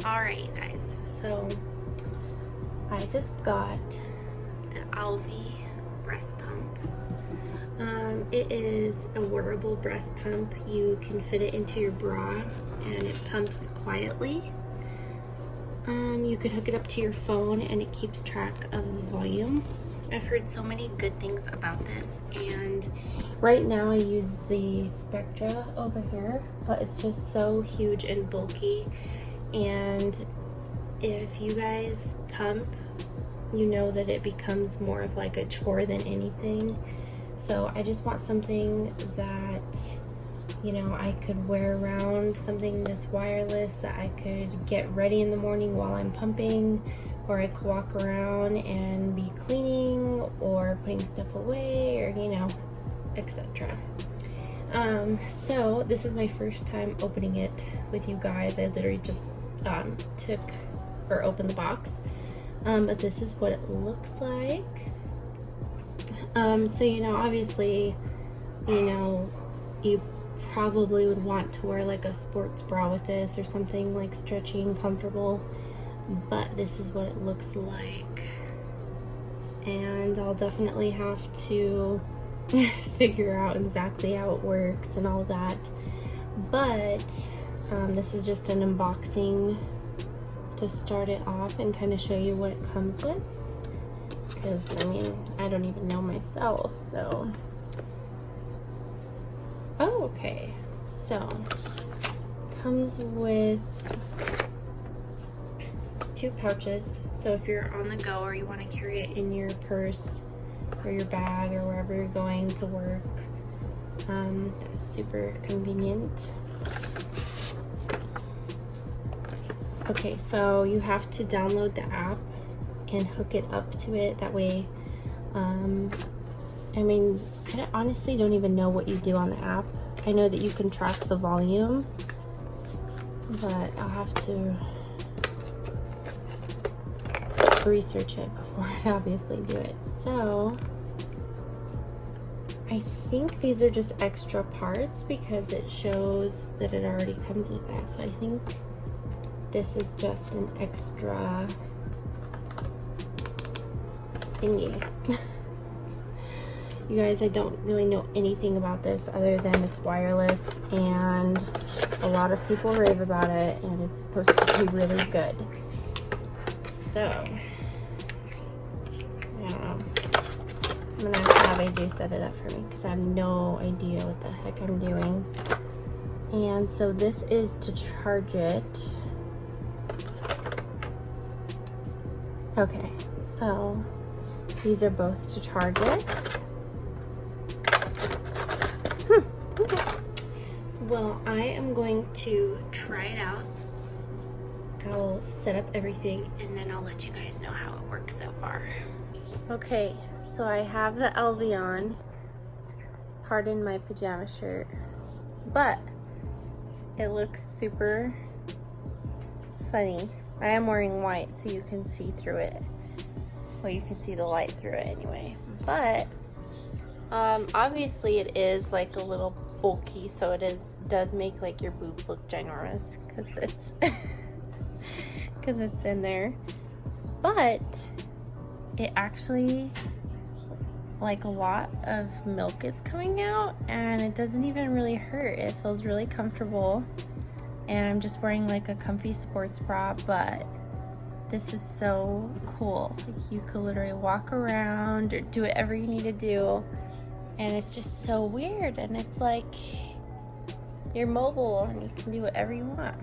Alright, you guys, so I just got the Elvie breast pump. It is a wearable breast pump. You can fit it into your bra and it pumps quietly. You could hook it up to your phone and it keeps track of the volume. I've heard so many good things about this, and right now I use the Spectra over here, but it's just so huge and bulky. And if you guys pump, you know that it becomes more of like a chore than anything. So I just want something that, you know, I could wear around, something that's wireless that I could get ready in the morning while I'm pumping, or I could walk around and be cleaning or putting stuff away, or, you know, etc. So this is my first time opening it with you guys. I literally just opened the box, but this is what it looks like. So, you know, obviously, you know, you probably would want to wear like a sports bra with this or something like stretchy and comfortable, but this is what it looks like. And I'll definitely have to figure out exactly how it works and all that, but this is just an unboxing to start it off and kind of show you what it comes with, because I mean, I don't even know myself. So okay, so comes with 2 pouches. So if you're on the go or you want to carry it in your purse or your bag or wherever you're going to work, that's super convenient. Okay, so you have to download the app and hook it up to it. That way, I mean, I honestly don't even know what you do on the app. I know that you can track the volume, but I'll have to research it before I obviously do it. So I think these are just extra parts because it shows that it already comes with that. So I think this is just an extra thingy. You guys, I don't really know anything about this other than it's wireless and a lot of people rave about it and it's supposed to be really good. So I don't know. I'm gonna have AJ set it up for me because I have no idea what the heck I'm doing. And so this is to charge it. Okay, so these are both to charge it. Okay. Well, I am going to try it out. I'll set up everything and then I'll let you guys know how it works so far. Okay, so I have the Elvie on. Pardon my pajama shirt, but it looks super funny. I am wearing white so you can see through it. Well, you can see the light through it anyway. But obviously it is like a little bulky, so it does make like your boobs look ginormous because it's because it's in there. But it actually, like, a lot of milk is coming out and it doesn't even really hurt. It feels really comfortable. And I'm just wearing like a comfy sports bra, but this is so cool. Like, you could literally walk around or do whatever you need to do, and it's just so weird. And it's like you're mobile and you can do whatever you want.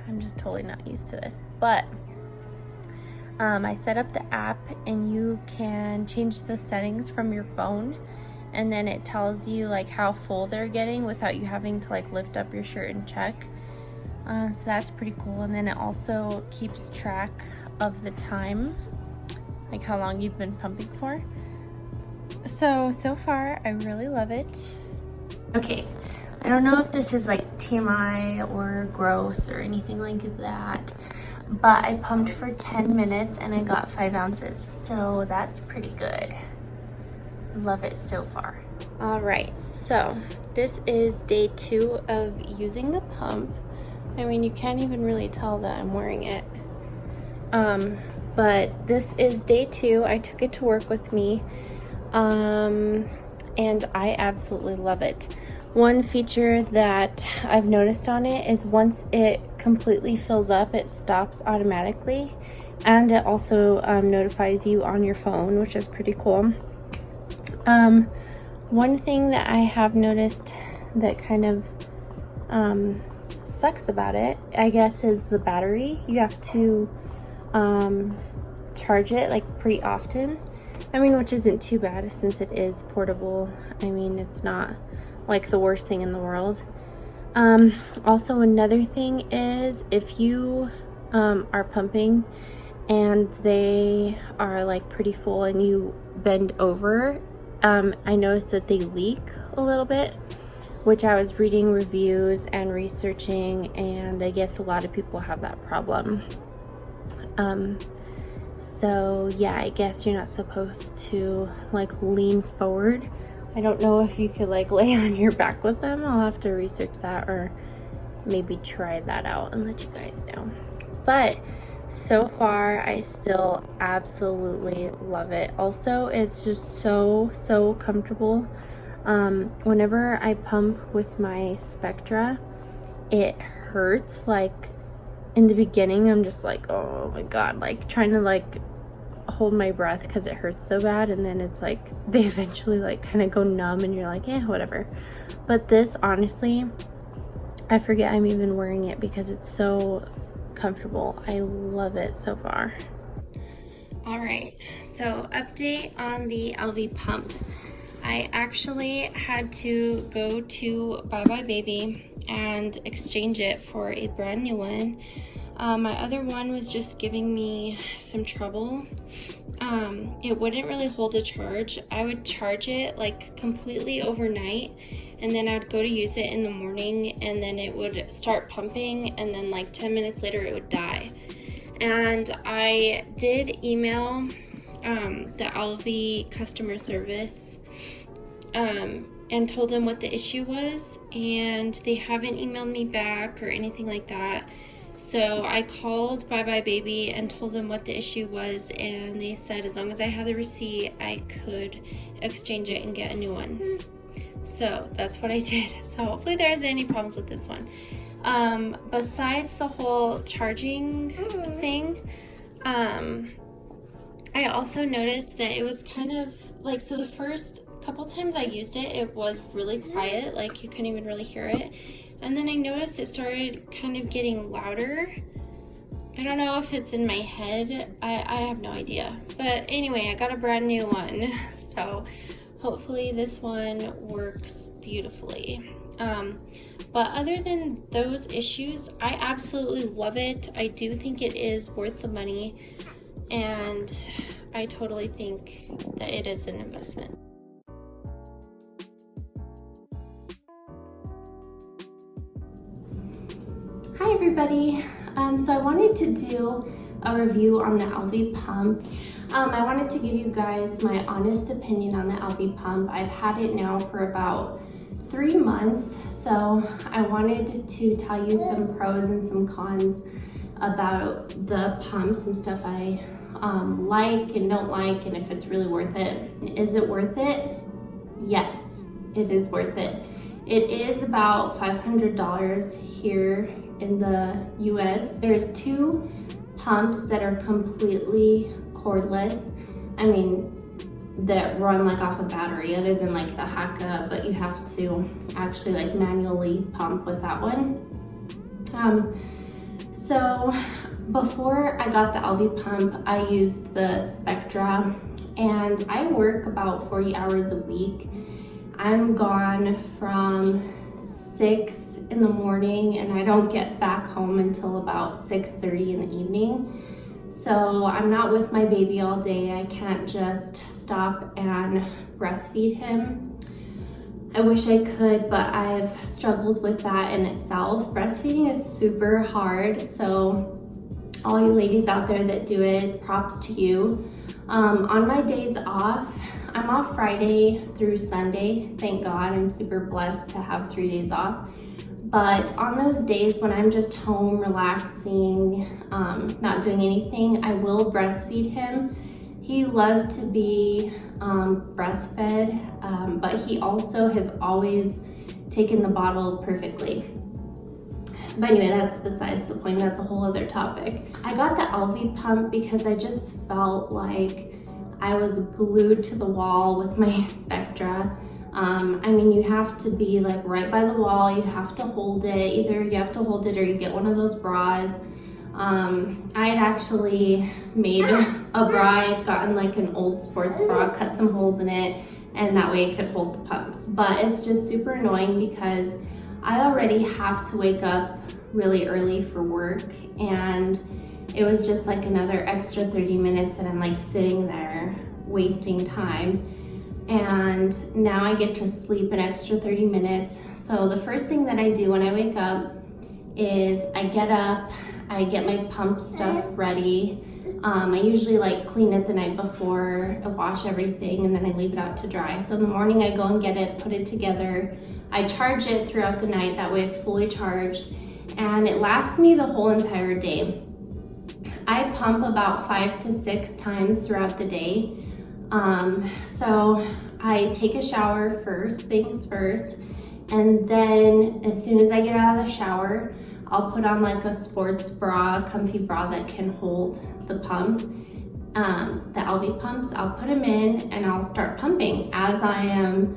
I'm just totally not used to this, but I set up the app and you can change the settings from your phone, and then it tells you like how full they're getting without you having to like lift up your shirt and check. So that's pretty cool. And then it also keeps track of the time, like how long you've been pumping for. So far I really love it. Okay, I don't know if this is like TMI or gross or anything like that, but I pumped for 10 minutes and I got 5 ounces. So that's pretty good. Love it so far. All right, so this is day 2 of using the pump. I mean, you can't even really tell that I'm wearing it. But this is day 2. I took it to work with me. And I absolutely love it. One feature that I've noticed on it is once it completely fills up, it stops automatically. And it also notifies you on your phone, which is pretty cool. One thing that I have noticed that kind of sucks about it, I guess, is the battery. You have to charge it like pretty often. I mean, which isn't too bad since it is portable. I mean, it's not like the worst thing in the world. Also, another thing is if you are pumping and they are like pretty full and you bend over, I noticed that they leak a little bit, which I was reading reviews and researching, and I guess a lot of people have that problem. So yeah, I guess you're not supposed to like lean forward. I don't know if you could like lay on your back with them. I'll have to research that or maybe try that out and let you guys know. But so far, I still absolutely love it. Also, it's just so comfortable. Whenever I pump with my Spectra, it hurts. Like in the beginning, I'm just like, oh my god, like trying to like hold my breath because it hurts so bad, and then it's like they eventually like kind of go numb and you're like, eh, whatever. But this, honestly, I forget I'm even wearing it because it's so comfortable. I love it so far. All right, so update on the Elvie pump. I actually had to go to Bye Bye Baby and exchange it for a brand new one. My other one was just giving me some trouble. It wouldn't really hold a charge. I would charge it like completely overnight, and then I'd go to use it in the morning, and then it would start pumping, and then like 10 minutes later it would die. And I did email the Elvie customer service and told them what the issue was, and they haven't emailed me back or anything like that. So I called Bye Bye Baby and told them what the issue was, and they said as long as I had the receipt, I could exchange it and get a new one. So that's what I did. So hopefully there isn't any problems with this one. Besides the whole charging thing, I also noticed that it was kind of like, so the first couple times I used it, it was really quiet, like you couldn't even really hear it. And then I noticed it started kind of getting louder. I don't know if it's in my head. I have no idea. But anyway, I got a brand new one. So hopefully this one works beautifully. But other than those issues, I absolutely love it. I do think it is worth the money. And I totally think that it is an investment. Hi everybody, so I wanted to do a review on the Elvie pump. I wanted to give you guys my honest opinion on the Elvie pump. I've had it now for about 3 months, so I wanted to tell you some pros and some cons about the pump, some stuff I like and don't like, and if it's really worth it. Is it worth it? Yes, it is worth it. It is about $500 here in the US. There's 2 pumps that are completely cordless. I mean, that run like off a battery, other than like the Haka, but you have to actually like manually pump with that one. So before I got the Elvie pump, I used the Spectra, and I work about 40 hours a week. I'm gone from 6 in the morning, and I don't get back home until about 6:30 in the evening. So I'm not with my baby all day. I can't just stop and breastfeed him. I wish I could, but I've struggled with that in itself. Breastfeeding is super hard, so all you ladies out there that do it, props to you. On my days off, I'm off Friday through Sunday. Thank God, I'm super blessed to have 3 days off. But on those days when I'm just home relaxing, not doing anything, I will breastfeed him. He loves to be breastfed, but he also has always taken the bottle perfectly. But anyway, that's besides the point. That's a whole other topic. I got the Elvie pump because I just felt like I was glued to the wall with my Spectra. I mean, you have to be like right by the wall. You have to hold it. Either you have to hold it or you get one of those bras. I had actually made a bra. I'd gotten like an old sports bra, cut some holes in it, and that way it could hold the pumps. But it's just super annoying because I already have to wake up really early for work, and it was just like another extra 30 minutes that I'm like sitting there wasting time. And now I get to sleep an extra 30 minutes. So the first thing that I do when I wake up is I get up, I get my pump stuff ready. I usually like clean it the night before, I wash everything, and then I leave it out to dry. So in the morning I go and get it, put it together. I charge it throughout the night, that way it's fully charged, and it lasts me the whole entire day. I pump about 5 to 6 times throughout the day. So I take a shower first, things first, and then as soon as I get out of the shower, I'll put on like a sports bra, comfy bra that can hold the pump, the Elvie pumps. I'll put them in and I'll start pumping as I am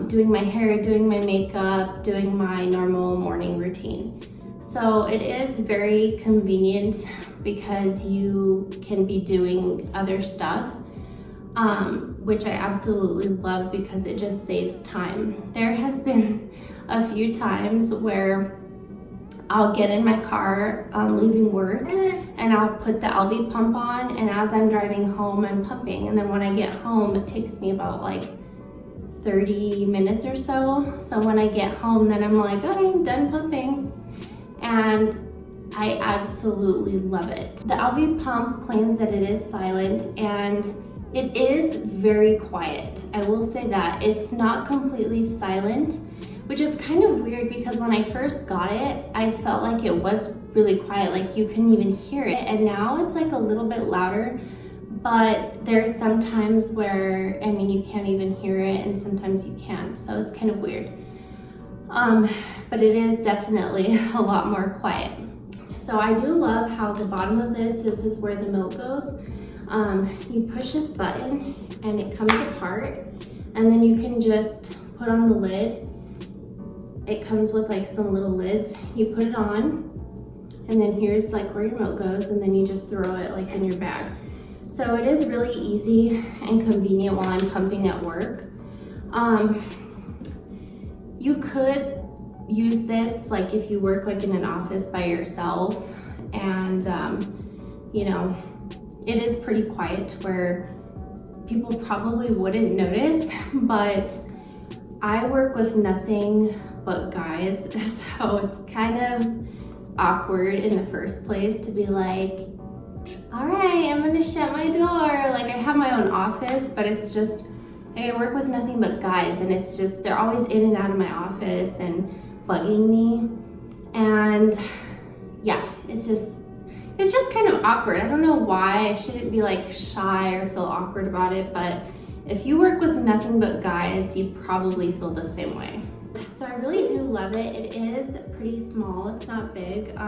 doing my hair, doing my makeup, doing my normal morning routine. So it is very convenient because you can be doing other stuff, which I absolutely love because it just saves time. There has been a few times where I'll get in my car leaving work and I'll put the Elvie pump on, and as I'm driving home I'm pumping, and then when I get home it takes me about like 30 minutes or so. So when I get home then I'm like, okay, I'm done pumping, and I absolutely love it. The Elvie pump claims that it is silent, and it is very quiet. I will say that. It's not completely silent, which is kind of weird because when I first got it, I felt like it was really quiet, like you couldn't even hear it. And now it's like a little bit louder, but there's some times where, I mean, you can't even hear it and sometimes you can. So it's kind of weird. But it is definitely a lot more quiet. So I do love how the bottom of this is where the milk goes. You push this button and it comes apart, and then you can just put on the lid. It comes with like some little lids. You put it on, and then here's like where your milk goes, and then you just throw it like in your bag. So it is really easy and convenient while I'm pumping at work. You could use this like if you work like in an office by yourself, and you know, it is pretty quiet where people probably wouldn't notice, but I work with nothing but guys, so it's kind of awkward in the first place to be like, all right, I'm gonna shut my door. Like, I have my own office, but it's just, I work with nothing but guys, and it's just, they're always in and out of my office and bugging me. And yeah, it's just kind of awkward. I don't know why. I shouldn't be like shy or feel awkward about it, but if you work with nothing but guys, you probably feel the same way. So I really do love it. It is pretty small, it's not big.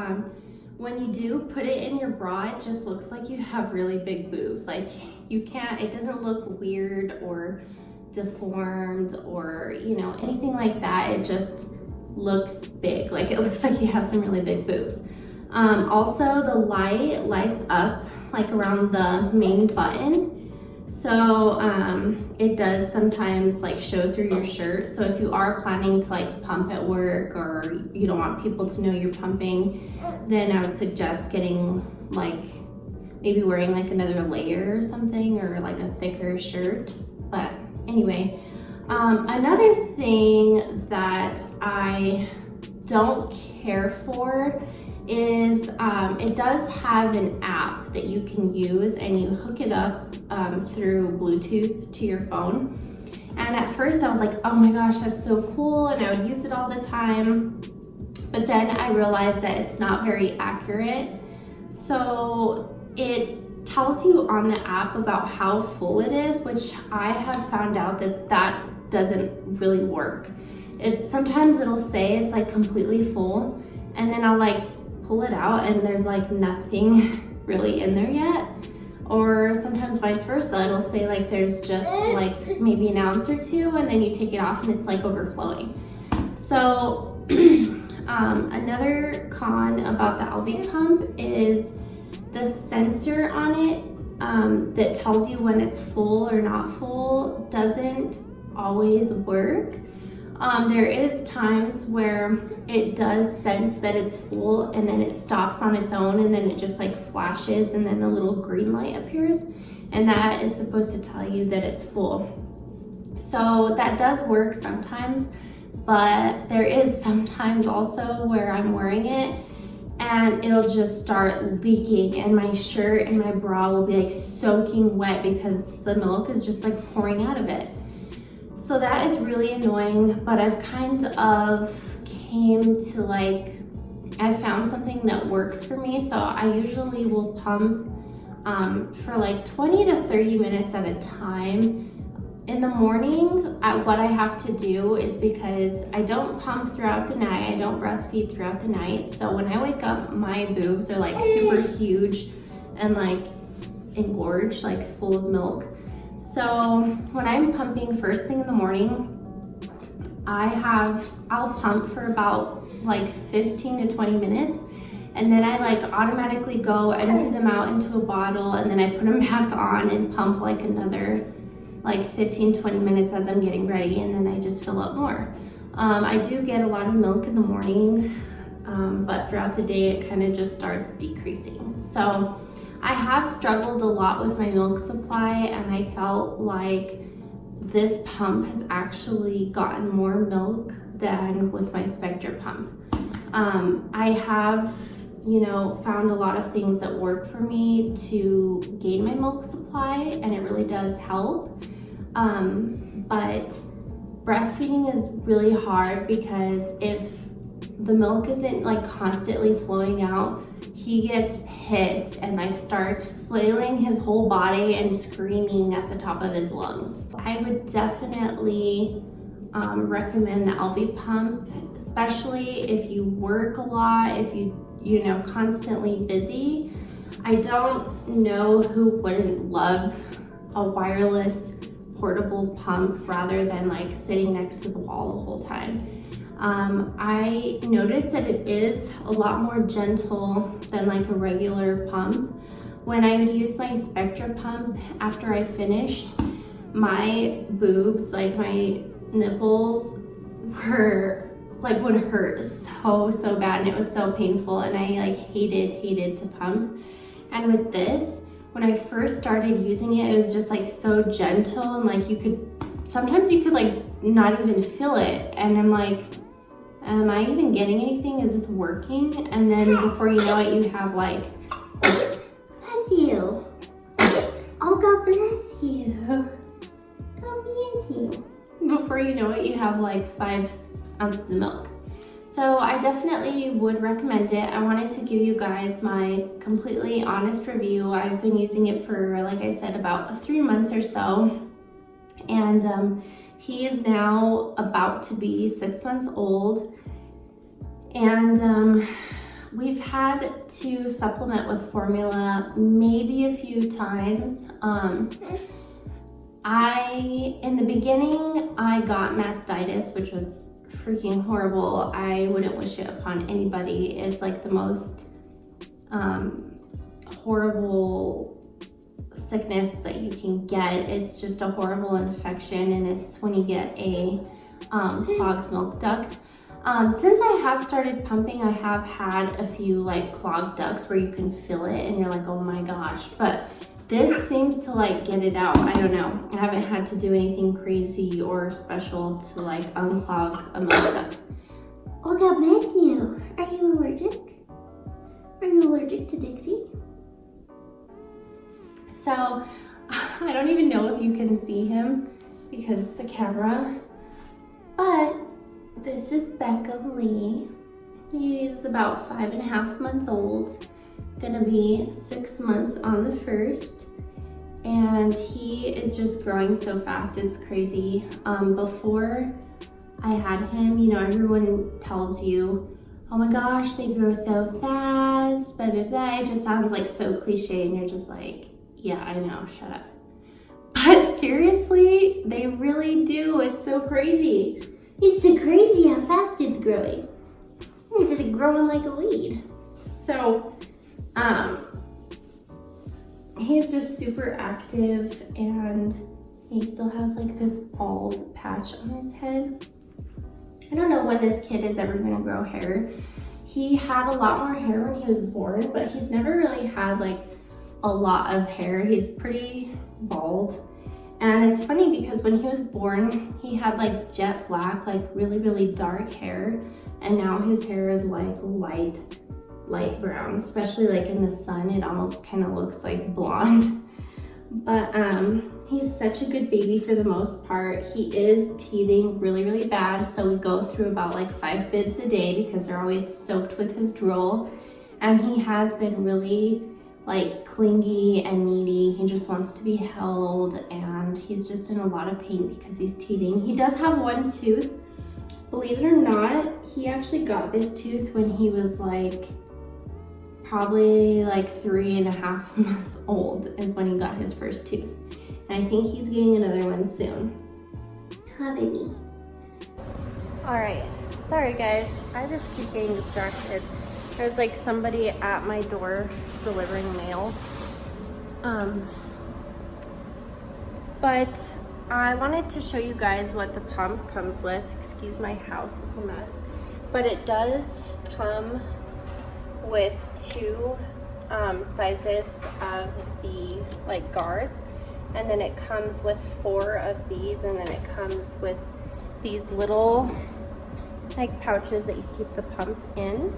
When you do put it in your bra, it just looks like you have really big boobs. Like, you can't, it doesn't look weird or deformed or, you know, anything like that. It just looks big. Like, it looks like you have some really big boobs. Also, the light lights up like around the main button. So it does sometimes like show through your shirt. So if you are planning to like pump at work, or you don't want people to know you're pumping, then I would suggest getting like, maybe wearing like another layer or something, or like a thicker shirt. But anyway, another thing that I don't care for is it does have an app that you can use, and you hook it up through Bluetooth to your phone. And at first I was like, oh my gosh, that's so cool, and I would use it all the time. but then I realized that it's not very accurate. So it tells you on the app about how full it is, which I have found out that that doesn't really work. Sometimes it'll say it's like completely full, and then I'll like pull it out and there's like nothing really in there yet. Or sometimes vice versa, it'll say like there's just like maybe an ounce or two, and then you take it off and it's like overflowing. So another con about the Elvie pump is the sensor on it that tells you when it's full or not full doesn't always work. There is times where it does sense that it's full and then it stops on its own, and then it just like flashes and then a little green light appears, and that is supposed to tell you that it's full. So that does work sometimes, but there is sometimes also where I'm wearing it and it'll just start leaking, and my shirt and my bra will be like soaking wet because the milk is just like pouring out of it. So that is really annoying, but I've kind of came to like, I found something that works for me. So I usually will pump for like 20 to 30 minutes at a time. In the morning, what I have to do is, because I don't pump throughout the night, I don't breastfeed throughout the night. So when I wake up, my boobs are like super huge and like engorged, like full of milk. So when I'm pumping first thing in the morning, I'll pump for about like 15 to 20 minutes. And then I like automatically go empty them out into a bottle, and then I put them back on and pump like another like 15, 20 minutes as I'm getting ready, and then I just fill up more. I do get a lot of milk in the morning, but throughout the day it kind of just starts decreasing. So I have struggled a lot with my milk supply, and I felt like this pump has actually gotten more milk than with my Spectra pump. I have, found a lot of things that work for me to gain my milk supply, and it really does help. But breastfeeding is really hard, because if the milk isn't like constantly flowing out, he gets pissed and like starts flailing his whole body and screaming at the top of his lungs. I would definitely recommend the Elvie pump, especially if you work a lot, if you constantly busy. I don't know who wouldn't love a wireless portable pump rather than like sitting next to the wall the whole time. I noticed that it is a lot more gentle than like a regular pump. When I would use my Spectra pump, after I finished, my boobs, like my nipples, would hurt so bad, and it was so painful, and I like hated to pump. And with this, when I first started using it, it was just like so gentle, and like sometimes you could like not even feel it, and I'm like, am I even getting anything? Is this working? And then before you know it, you have like, bless you. Oh, God bless you. God bless you. Before you know it, you have like 5 ounces of milk. So I definitely would recommend it. I wanted to give you guys my completely honest review. I've been using it for, like I said, about 3 months or so. And he is now about to be 6 months old. And we've had to supplement with formula maybe a few times. In the beginning, I got mastitis, which was freaking horrible. I wouldn't wish it upon anybody. It's like the most horrible sickness that you can get. It's just a horrible infection, and it's when you get a clogged milk duct. Since I have started pumping, I have had a few like clogged ducts where you can feel it and you're like, oh my gosh, but this seems to like get it out. I don't know. I haven't had to do anything crazy or special to like unclog a milk duct. Oh, God bless you. Are you allergic? Are you allergic to Dixie? So I don't even know if you can see him because the camera, but this is Becca Lee. He's about 5.5 months old, gonna be 6 months on the 1st. And he is just growing so fast, it's crazy. Before I had him, you know, everyone tells you, oh my gosh, they grow so fast, blah, blah, blah. It just sounds like so cliche and you're just like, yeah, I know, shut up. But seriously, they really do. It's so crazy. It's so crazy how fast it's growing. It's growing like a weed. So, he's just super active and he still has like this bald patch on his head. I don't know when this kid is ever gonna grow hair. He had a lot more hair when he was born, but he's never really had like a lot of hair. He's pretty bald. And it's funny because when he was born, he had like jet black, like really, really dark hair. And now his hair is like light brown, especially like in the sun, it almost kind of looks like blonde. But he's such a good baby for the most part. He is teething really, really bad. So we go through about like 5 bibs a day because they're always soaked with his drool. And he has been really like clingy and needy. He just wants to be held and he's just in a lot of pain because he's teething. He does have one tooth. Believe it or not, he actually got this tooth when he was like probably like 3.5 months old is when he got his first tooth. And I think he's getting another one soon. Huh, baby? All right, sorry guys, I just keep getting distracted. There's like somebody at my door delivering mail. But I wanted to show you guys what the pump comes with. Excuse my house, it's a mess. But it does come with 2 sizes of the like guards. And then it comes with 4 of these, and then it comes with these little like pouches that you keep the pump in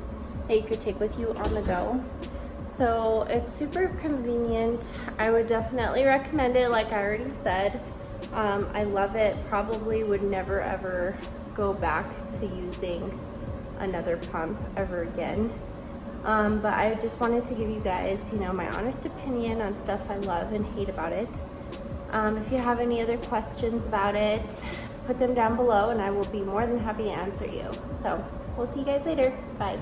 that you could take with you on the go. So it's super convenient. I would definitely recommend it, like I already said. I love it. Probably would never ever go back to using another pump ever again. But I just wanted to give you guys, you know, my honest opinion on stuff I love and hate about it. If you have any other questions about it, put them down below and I will be more than happy to answer you. So we'll see you guys later. Bye.